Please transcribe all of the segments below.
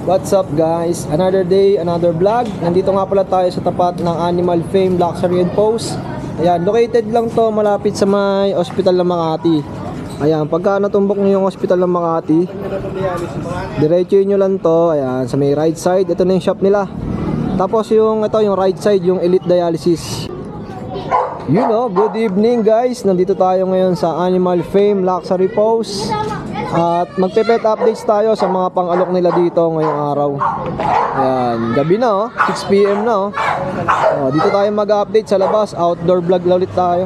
What's up guys? Another day, another vlog. Nandito nga pala tayo sa tapat ng Animal Fame Luxury and Post. Ayan, located lang to malapit sa may Hospital ng Makati. Ayan, pagka natumbok nyo yung Hospital ng Makati, diretsuin nyo lang to. Ayan, sa may right side, ito na yung shop nila. Tapos yung right side, yung Elite Dialysis. You know, good evening guys. Nandito tayo ngayon sa Animal Fame Luxury Post. At magpe-pet updates tayo sa mga pang-alok nila dito ngayong araw. Ayan, gabi na 6 PM na dito tayo mag-update sa labas. Outdoor vlog ulit tayo.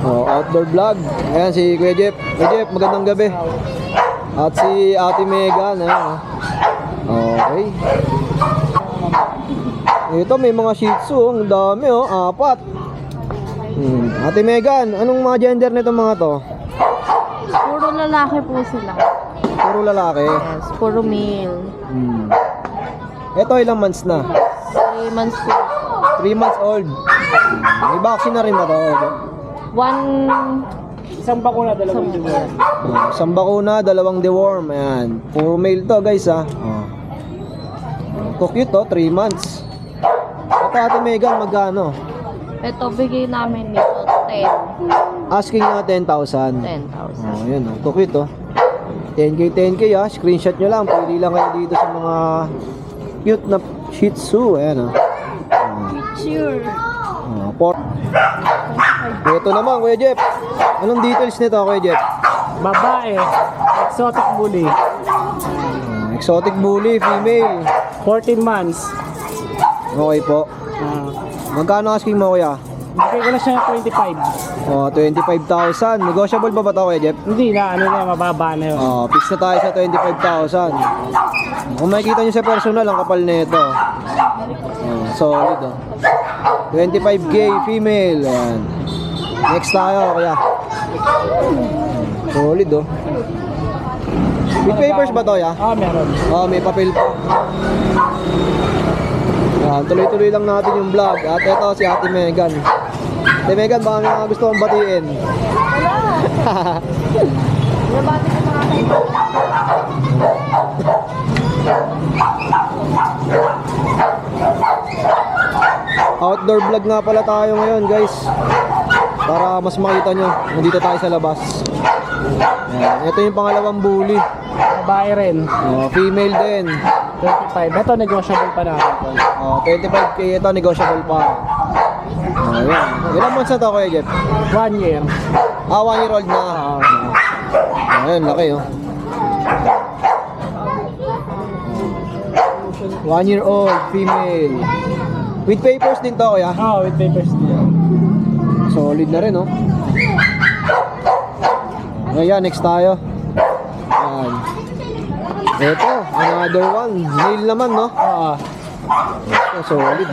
Outdoor vlog. Ayan si Kuya Jeff. Kuya Jeff, magandang gabi. At si Ate Megan. Ayan, okay. Ito may mga Shih Tzu. Ang dami 4. Ate Megan, anong mga gender nito mga to? Puro lalaki po sila. Puro lalaki? Yes, puro male. Ito ilang months na? 3 months po. 3 months old. May vaccine na rin ba to? Isang bakuna, dalawang deworm. Isang bakuna, dalawang deworm. Ayan. Puro male to guys Cute 3 months. Ito Ate Megan, magkano? Ito, bigay namin nito 10. Asking nga 10,000. 10,000. Ayan cute 10k screenshot nyo lang. Pili lang kayo dito sa mga cute na Shih Tzu. Ayan Picture. Ito naman Kuya Jeff. Anong details nito Kuya Jeff? Babae, exotic bully, Exotic bully, female. 14 months. Okay po. Magkano asking mo Kuya? Bigay ko na siya ng 25,000. 25. Negotiable ba to Kuya Jeff? Hindi na, mababa na yun. Fix na tayo sa 25,000. Kung makikita nyo sa personal, ang kapal na ito. Solid 25k female. Ayan. Next tayo Kuya. Solid With papers ba to ya? Meron. May papel pa. Yan, tuloy-tuloy lang natin yung vlog. At ito si Ate Megan. Ate Megan, baka may mga gusto kong batiin. Nabati ko mga Outdoor vlog nga pala tayo ngayon guys. Para mas makita nyo, nandito tayo sa labas. Yan, ito yung pangalawang bully. Babae rin. Female din. 25. Ito, negotiable pa natin. 25k ito, negotiable pa. Ayan. Ilang months na to Kuya Jeff? 1 year. 1 year old na. Ayan, laki 1 year old, female. With papers din to Kuya? With papers din. Solid na rin Ayan, next tayo. Ayan. Ito, another one. Male naman solid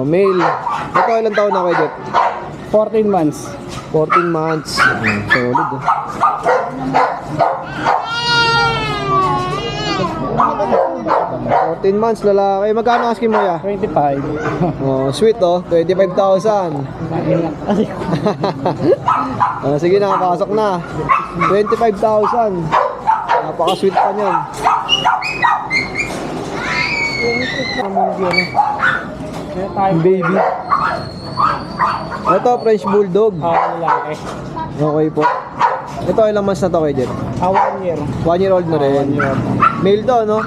male. Ito ilang taon na Kuya Jeff? 14 months. 14 months. Solid 14 months lalaki. Magkano asking mo ya? 25. Sweet 25,000. Sige na, pasok na. 25,000. Napaka-sweet pa niyan. Baby. Ito, French Bulldog. Lalaki. Okay po. Ito, ilang months na to Kuya Jeff? 1 year. 1 year old na rin. 1 year old. Male to, no?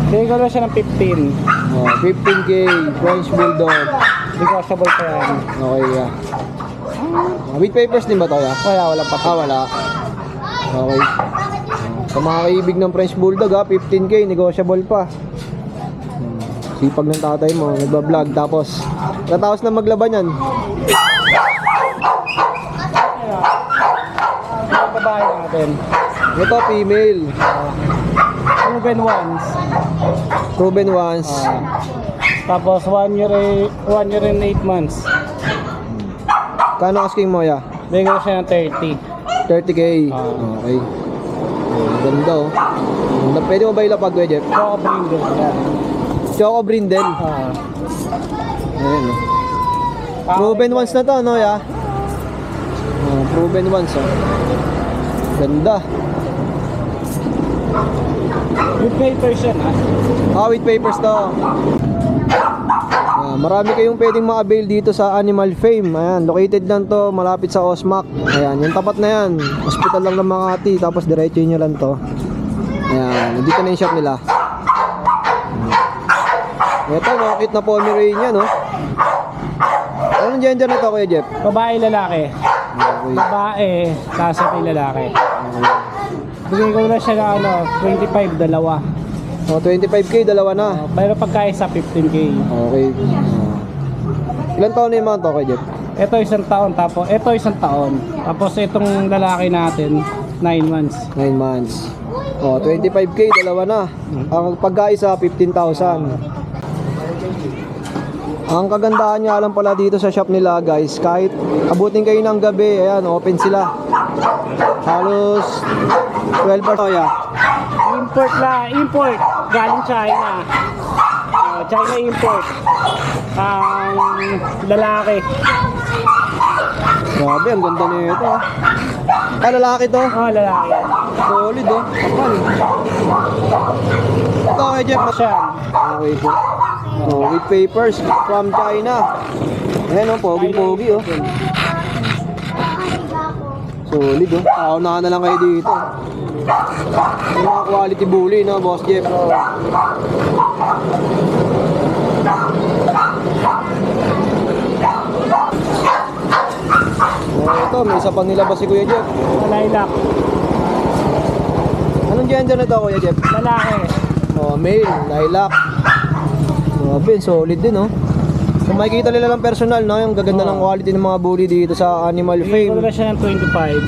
Bigay ko na siya ng 15. 15k, French Bulldog. Negotiable pa yan. Okay, with papers din ba to, ya? Wala pa. Wala. Okay. Sa mga kaibig ng French Bulldog, 15k, negotiable pa. Sipag ng tatay mo, nagbablog. Tapos, natapos na maglaban yan. Ang babae natin. Ito, female. Proven once. Tapos 1 year and 8 months. Kano asking mo, ya? Bigay ko siya ng 30. 30k. Okay. Ganda Pwede mo ba ilapag, Kuya Jeff? Choco Brindle. Choco Brindle. Ayan Proven once na to, no, ya? Proven once, Ganda. With papers yan ha. With papers to. Marami kayong pwedeng ma-avail dito sa Animal Fame. Ayan, located lang to, malapit sa Osmac. Ayan, yung tapat na yan. Hospital lang ng Makati, tapos diretso nyo lang to. Ayan, dito na yung shop nila. Ito, mga cute na Pomeranian niya, no? Anong gender na to, Kuya Jeff? Babae, lalaki. Okay. Babae, tapos ito yung lalaki. Bigay ko na siya na ano, 25, dalawa. 25k, dalawa na. Pero pagkaisa 15k. Okay. Ilan taon na yung mga to, Kuya Jeff? Ito isang taon, tapos ito isang taon. Tapos itong lalaki natin, 9 months. 9 months. 25k, dalawa na. Ang pagkaisa, 15,000. Ang kagandahan niya lang pala dito sa shop nila, guys, kahit abutin kayo ng gabi, ayan, open sila. Halos 12 hours. Oh, yeah. Import. Galing China. China import. Ang lalaki. Grabe, ang ganda nito. Lalaki to. Lalaki. Solid, oh. Kapal. Ito, Kuya Jeff. Siya. Okay po. With papers from China. Ayan, oh, pogi-pogi, oh. Solid, oh. Paunahan na lang kayo dito. Yung mga quality bully, no, Boss Jeff? Ito, may isa pang nilabas si Kuya Jeff. Lilac. Anong gender na ito, Kuya Jeff? Lalaki. Male, lilac. Grabe, solid din, oh. Kung makikita nila lang personal, no, yung gaganda ng quality ng mga bully dito sa Animal Bigay ko Fame. na siya ng 25.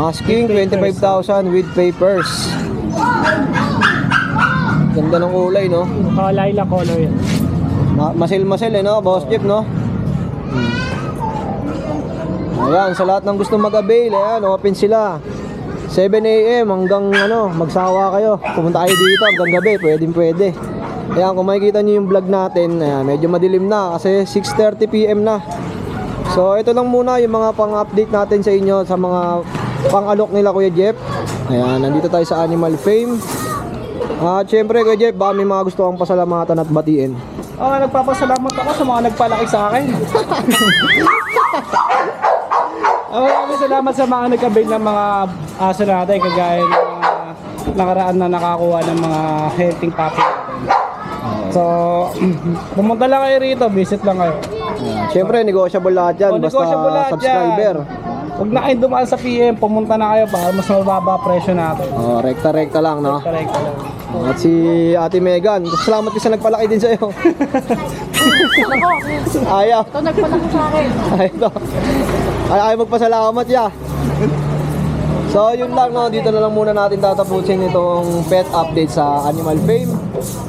Asking With papers. 25,000 with papers. Ganda ng kulay, no? Lilac color yan. Masil-masil, eh, no, Boss Jeff, no? Ayan, sa lahat ng gusto mag-avail, ayan, open sila. 7 AM hanggang magsawa kayo. Pumunta kayo dito hanggang gabi, pwede. Ayan, kung makikita nyo yung vlog natin, ayan, medyo madilim na kasi 6:30 PM na. So, ito lang muna yung mga pang-update natin sa inyo sa mga pang-alok nila, Kuya Jeff. Ayan, nandito tayo sa Animal Fame. At syempre, Kuya Jeff, baka may mga gusto kang pasalamatan at batiin. Nagpapasalamat ako sa mga nagpalaki sa akin. Maraming salamat sa mga nag-avail ng mga aso natin, kagaya ng mga nakaraan na nakakuha ng mga healthy puppy. So, pumunta lang kayo rito, visit lang kayo. Syempre, negotiable lahat yan, basta negotiable lahat subscriber. Huwag na kayo dumaan sa PM, pumunta na kayo para mas mababa presyo natin. Rekta-rekta lang, no? Correct lang. At si Ate Megan, salamat kasi nagpalaki din sa'yo. Ako, Ayaw. ito nagpalaki sa akin. Ayaw magpasalamat ya. So yun lang, no, dito na lang muna natin tatapusin itong pet update sa Animal Fame.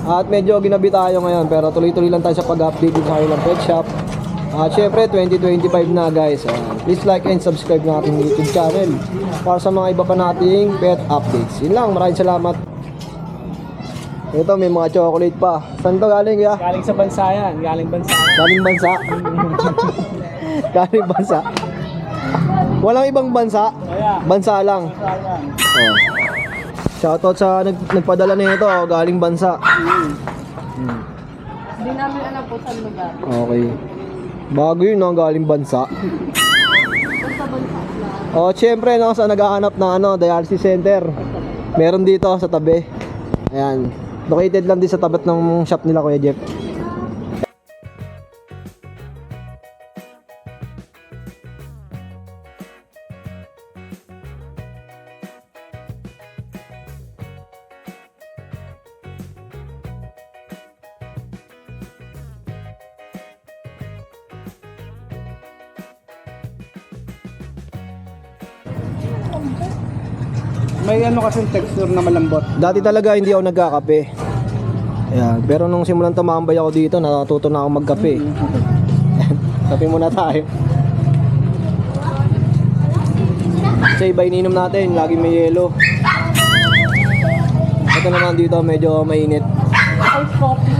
At medyo ginabi tayo ngayon, pero tuloy-tuloy lang tayo sa pag-update din sa kanilang pet shop. At syempre 2025 na, guys. Please like and subscribe ng ating YouTube channel para sa mga iba pa nating pet updates. Yun lang, maraming salamat. Ito, may mga chocolate pa. Saan to galing, ya? Galing sa bansa yan, galing bansa. Galing bansa. Galing bansa. Walang ibang bansa. Bansa lang. Oh. Shoutout sa nagpadala nito, galing bansa. Hindi namin alam po saan lugar. Okay. Bago yun, no, galing bansa. Basta bansa lang. Oh, syempre, no, sa naghahanap ng dialysis center. Meron dito sa tabi. Ayan. Located lang din sa tapat ng shop nila, Kuya Jeff. May kasing texture na malambot. Dati talaga hindi ako nagkakape. Ayan. Pero nung simulan tumambay ako dito, natuto na ako magkape. Kape muna tayo. Sa iba ininom natin, lagi may yelo. Ito naman dito, medyo mainit. Ice coffee.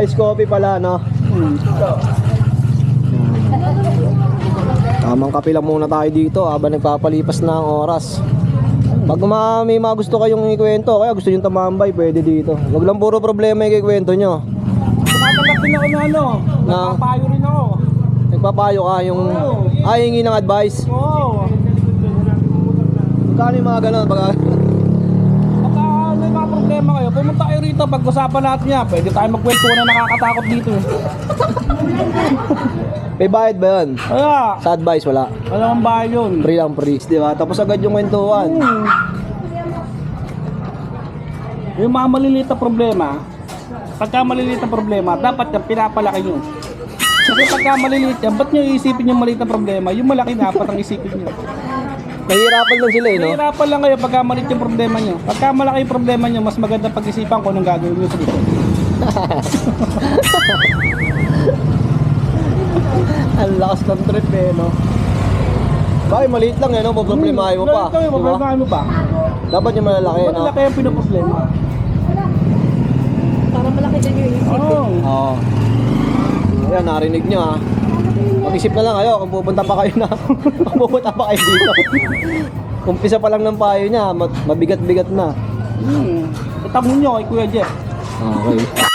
Ice coffee pala, no? Tamang kape lang muna tayo dito habang nagpapalipas na ang oras. Pag may mga gusto kayong ikwento, kaya gusto nyo tumambay, pwede dito. Huwag lang puro problema yung ikwento nyo. Tumatanggap din ako na ano. Nakapayo rin ako. Nagpapayo ka yung hingi ng advice. Oo. Kano yung mga ganun? Pagka may mga problema kayo, pumunta kayo rito, pag-usapan natin niya. Pwede tayo magkwento na nakakatakot dito. May bayad ba yun? Kaya, Sa advice, wala. wala kang bahay yun. Free lang, free. Di ba? Tapos agad yung kwentuhan. Yung mga maliliit na problema, pagka maliliit na problema, dapat yung pinapalaki nyo. Kasi pagka maliliit yan, ba't nyo iisipin yung maliit na problema? Yung malaki dapat ang isipin nyo. Nahihirapan lang sila eh, no? Nahihirapan lang kayo pagka maliit yung problema nyo. Pagka malaki yung problema nyo, mas maganda pag-isipan kung anong gagawin nyo sa dito. Ang lakas ng trip eh, no? Bakit maliit lang eh, no? Problemahin mo pa. Ito yung Di ba? problemahin mo pa. Dapat yung malalaki, Ba't no? malaki yung pinoproblema? Para malaki din yung isip. Oo. Oo. Ayan, narinig nyo ha. Mag-isip na lang kayo kung pupunta pa kayo na kung pupunta pa kayo dito. Umpisa pa lang ng payo niya, mabigat-bigat na. Itanong nyo kay Kuya Jeff. Okay.